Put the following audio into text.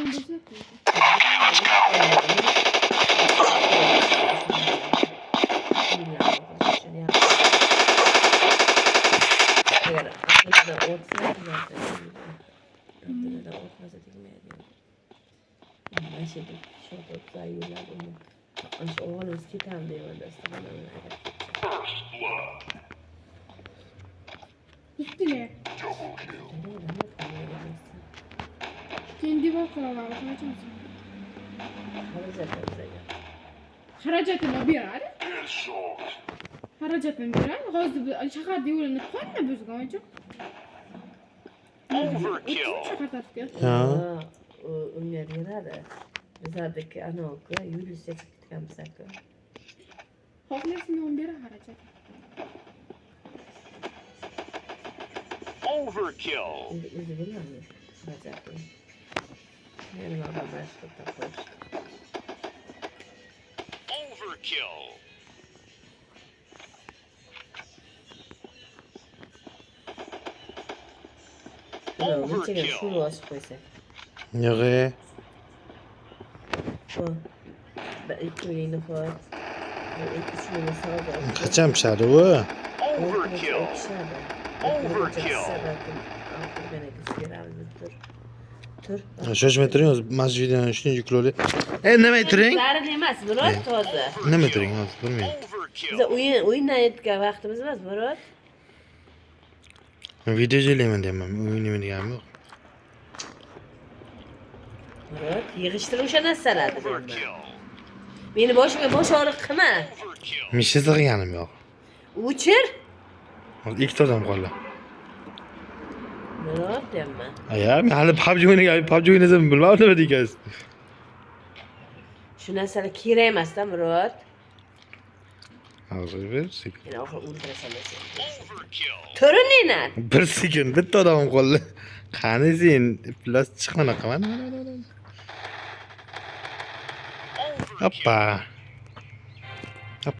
Agar aqlida o'tsa, aqlida o'tmasa tegmaydi. Mana shu shot o'tsa yuradi uni. Ana shu o'g'limiz ketadi deyman Bittiler. Kendi bakalım kaçmasın. Haracatını bir ar. Haracatını bir ar. Hozir shahar yo'lini qanday buzgan hojam? Overkill. Shahar tarafga. Ha, unga beradi. Bizadagi anoga yurishga ketganmiz-ku. Xohlasang o'n bera harajat. Overkill. O'zi bilmayman. Harajatni. Men nima boshqa qo'yishdi. Overkill. Overkill. Shu bosib qo'ysa. Yo'q. Bu. Ben ilk oyunu var. İlk üçünü sağda. Qachon pishadi u? Overkill. Overkill. Tur. Shoshmay turing, hozir mana shu videoni shunday yuklaylik. Nima turing? Zarin emas, Murod, toza. Nima turing, hozir bilmayman. Overkill. Biz o'ynayotgan vaqtimiz emas, Murod. Men video joylayman deyapman. O'ynayman deganim yo'q. Murod, yig'ishtirib o'sha narsalarni. Overkill. Meni boshimga bosh og'riq qilma. Overkill. Misha sig'ganim yo'q. O'chir. Hozir ikkita odam qoldi. Murod deyapman. Aya, men hali PUBG o'ynasam bilmadim nima deysiz. Shu narsalar kerak emas-da, Murod. Hozir bir sekund. Meni oxir o'ldirasan. Overkill. Turiningni. Bir sekund, bitta odam qoldi. Qani sen, plus chiqmana qilman. Hoppa.